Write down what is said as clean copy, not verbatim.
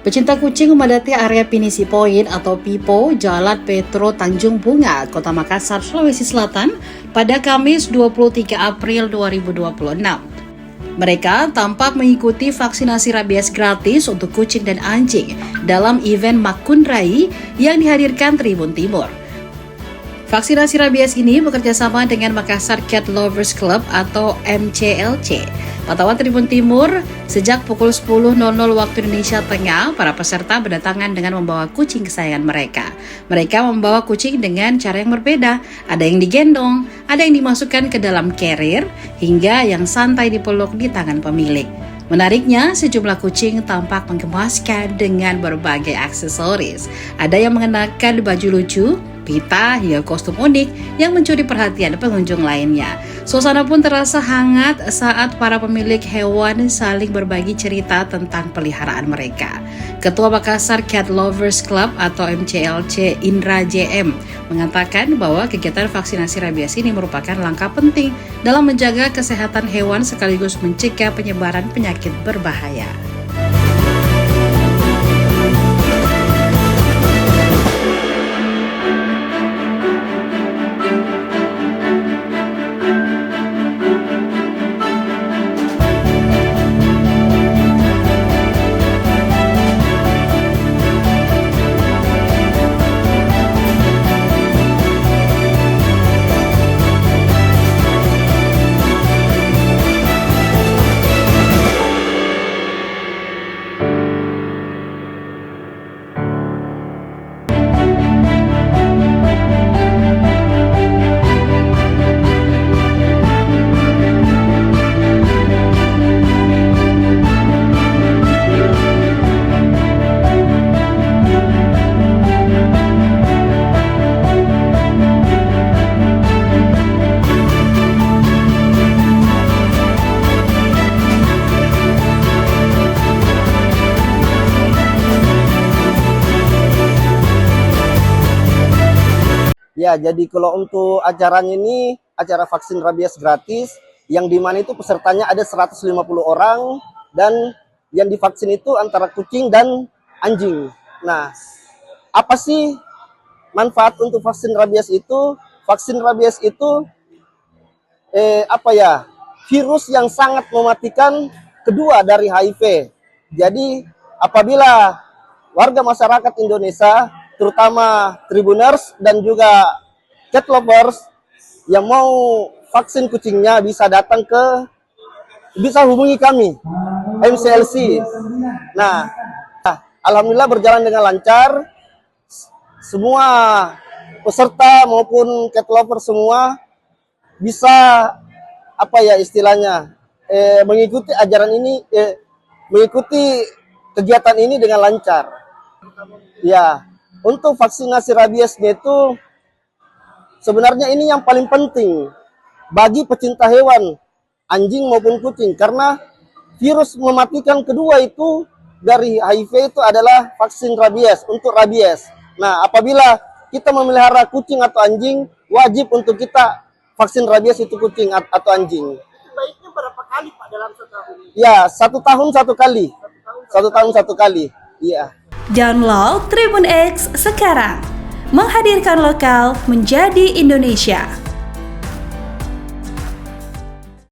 Pecinta kucing memadati area Pinisi Point atau Pipo, Jalan Petro Tanjung Bunga, Kota Makassar, Sulawesi Selatan pada Kamis 23 April 2026. Mereka tampak mengikuti vaksinasi rabies gratis untuk kucing dan anjing dalam event Makundrai yang dihadirkan Tribun Timur. Vaksinasi rabies ini bekerjasama dengan Makassar Cat Lovers Club atau MCLC. Pantauan Tribun Timur, sejak pukul 10.00 waktu Indonesia Tengah, para peserta berdatangan dengan membawa kucing kesayangan mereka. Mereka membawa kucing dengan cara yang berbeda. Ada yang digendong, ada yang dimasukkan ke dalam carrier, hingga yang santai dipeluk di tangan pemilik. Menariknya, sejumlah kucing tampak menggemaskan dengan berbagai aksesoris. Ada yang mengenakan baju lucu, pita, hingga kostum unik yang mencuri perhatian pengunjung lainnya. Suasana pun terasa hangat saat para pemilik hewan saling berbagi cerita tentang peliharaan mereka. Ketua Makassar Cat Lovers Club atau MCLC Indra JM mengatakan bahwa kegiatan vaksinasi rabies ini merupakan langkah penting dalam menjaga kesehatan hewan sekaligus mencegah penyebaran penyakit berbahaya. Ya, jadi kalau untuk acaranya ini, acara vaksin rabies gratis, yang dimana itu pesertanya ada 150 orang, dan yang divaksin itu antara kucing dan anjing. Nah, apa sih manfaat untuk vaksin rabies itu? Vaksin rabies itu, virus yang sangat mematikan kedua dari HIV. Jadi, apabila warga masyarakat Indonesia terutama Tribuners dan juga Cat Lovers yang mau vaksin kucingnya bisa hubungi kami MCLC. Nah, alhamdulillah berjalan dengan lancar. Semua peserta maupun Cat Lovers semua bisa mengikuti ajaran ini, mengikuti kegiatan ini dengan lancar. Ya. Untuk vaksinasi rabiesnya itu sebenarnya ini yang paling penting bagi pecinta hewan, anjing maupun kucing, karena virus mematikan kedua itu dari HIV itu adalah vaksin rabies, untuk rabies. Nah, apabila kita memelihara kucing atau anjing, wajib untuk kita vaksin rabies itu kucing atau anjing. Baiknya berapa kali Pak dalam setahun? Ya, 1 tahun 1 kali. 1 tahun 1 kali. Iya. Download Tribun X sekarang, menghadirkan lokal menjadi Indonesia.